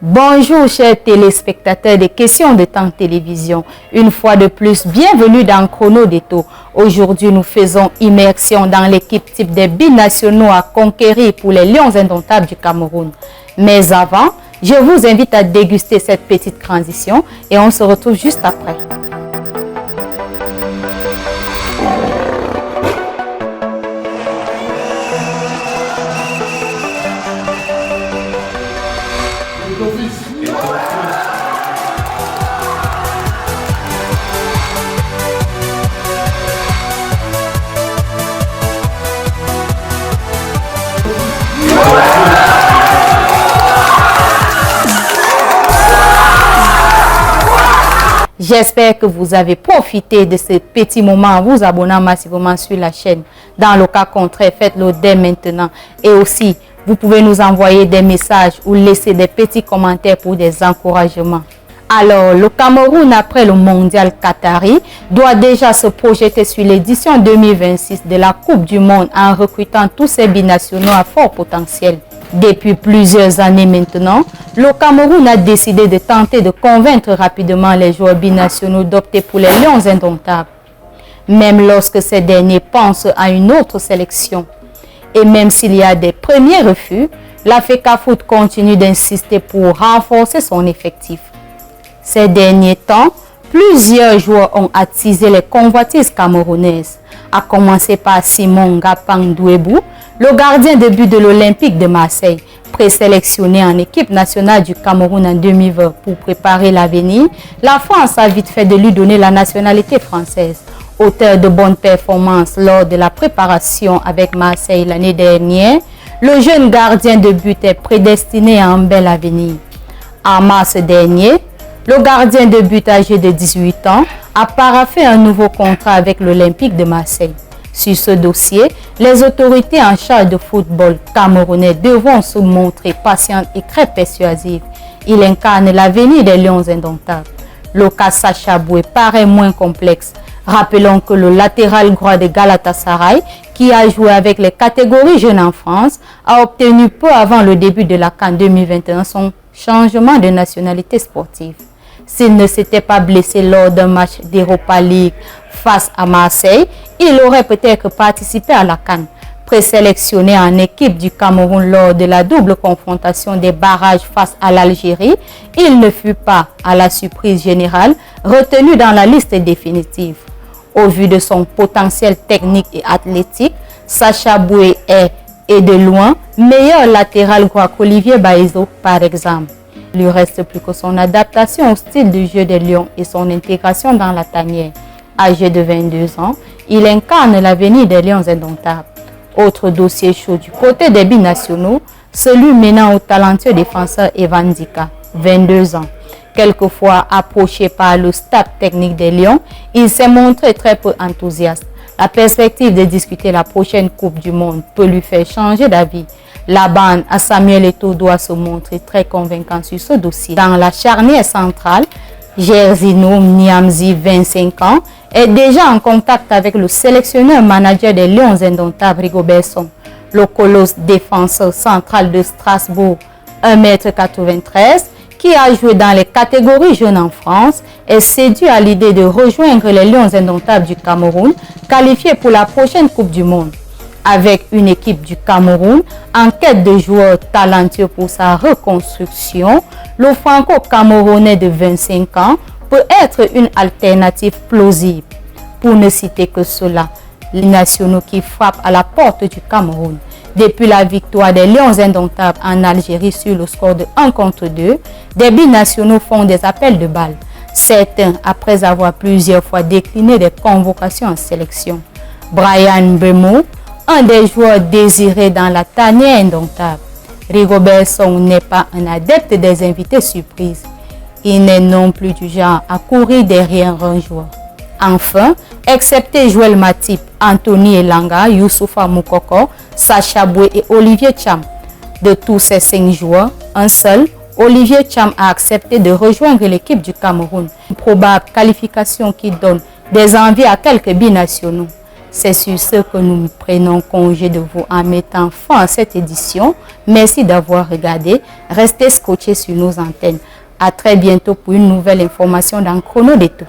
Bonjour chers téléspectateurs des questions de temps télévision. Une fois de plus, bienvenue dans Chrono Détour. Aujourd'hui, nous faisons immersion dans l'équipe type des binationaux à conquérir pour les Lions indomptables du Cameroun. Mais avant, je vous invite à déguster cette petite transition et on se retrouve juste après. J'espère que vous avez profité de ce petit moment en vous abonnant massivement sur la chaîne. Dans le cas contraire, faites-le dès maintenant. Et aussi, vous pouvez nous envoyer des messages ou laisser des petits commentaires pour des encouragements. Alors, le Cameroun, après le mondial Qatari, doit déjà se projeter sur l'édition 2026 de la Coupe du Monde en recrutant tous ces binationaux à fort potentiel. Depuis plusieurs années maintenant, le Cameroun a décidé de tenter de convaincre rapidement les joueurs binationaux d'opter pour les Lions indomptables, même lorsque ces derniers pensent à une autre sélection. Et même s'il y a des premiers refus, la FECAFOOT continue d'insister pour renforcer son effectif. Ces derniers temps, plusieurs joueurs ont attisé les convoitises camerounaises, à commencer par Simon Ngapang-Douebou, le gardien de but de l'Olympique de Marseille, présélectionné en équipe nationale du Cameroun en 2020 pour préparer l'avenir. La France a vite fait de lui donner la nationalité française. Auteur de bonnes performances lors de la préparation avec Marseille l'année dernière, le jeune gardien de but est prédestiné à un bel avenir. En mars dernier, le gardien de but âgé de 18 ans a paraphé un nouveau contrat avec l'Olympique de Marseille. Sur ce dossier, les autorités en charge de football camerounais devront se montrer patientes et très persuasives. Il incarne l'avenir des Lions indomptables. Le cas Sacha Boué paraît moins complexe. Rappelons que le latéral droit de Galatasaray, qui a joué avec les catégories jeunes en France, a obtenu peu avant le début de la CAN 2021 son changement de nationalité sportive. S'il ne s'était pas blessé lors d'un match d'Europa League face à Marseille, il aurait peut-être participé à la CAN. Présélectionné en équipe du Cameroun lors de la double confrontation des barrages face à l'Algérie, il ne fut pas, à la surprise générale, retenu dans la liste définitive. Au vu de son potentiel technique et athlétique, Sacha Boué est, et de loin, meilleur latéral droit qu'Olivier Baïzo, par exemple. Il ne lui reste plus que son adaptation au style de jeu des Lions et son intégration dans la tanière. Âgé de 22 ans, il incarne l'avenir des Lions indomptables. Autre dossier chaud du côté des binationaux, celui menant au talentueux défenseur Evan Dika, 22 ans. Quelquefois approché par le staff technique des Lions, il s'est montré très peu enthousiaste. La perspective de discuter la prochaine Coupe du Monde peut lui faire changer d'avis. La bande à Samuel Eto'o doit se montrer très convaincant sur ce dossier. Dans la charnière centrale, Gersino Niamzi, 25 ans, est déjà en contact avec le sélectionneur-manager des Lions indomptables, Rigobert Song. Le colosse défenseur central de Strasbourg, 1,93 m, qui a joué dans les catégories jeunes en France, est séduit à l'idée de rejoindre les Lions indomptables du Cameroun, qualifiés pour la prochaine Coupe du Monde. Avec une équipe du Cameroun en quête de joueurs talentueux pour sa reconstruction, le franco-camerounais de 25 ans peut être une alternative plausible. Pour ne citer que cela, les nationaux qui frappent à la porte du Cameroun. Depuis la victoire des Lions indomptables en Algérie sur le score de 1-2, des binationaux font des appels de balles. Certains après avoir plusieurs fois décliné des convocations en sélection. Bryan Mbeumo, un des joueurs désirés dans la tanière indomptable. Rigobert Song n'est pas un adepte des invités surprises. Il n'est non plus du genre à courir derrière un joueur. Enfin, excepté Joël Matip, Anthony Elanga, Youssoufa Moukoko, Sacha Boué et Olivier Cham. De tous ces 5 joueurs, un seul, Olivier Cham, a accepté de rejoindre l'équipe du Cameroun. Une probable qualification qui donne des envies à quelques binationaux. C'est sur ce que nous prenons congé de vous en mettant fin à cette édition. Merci d'avoir regardé. Restez scotchés sur nos antennes. À très bientôt pour une nouvelle information dans Chrono des Tout.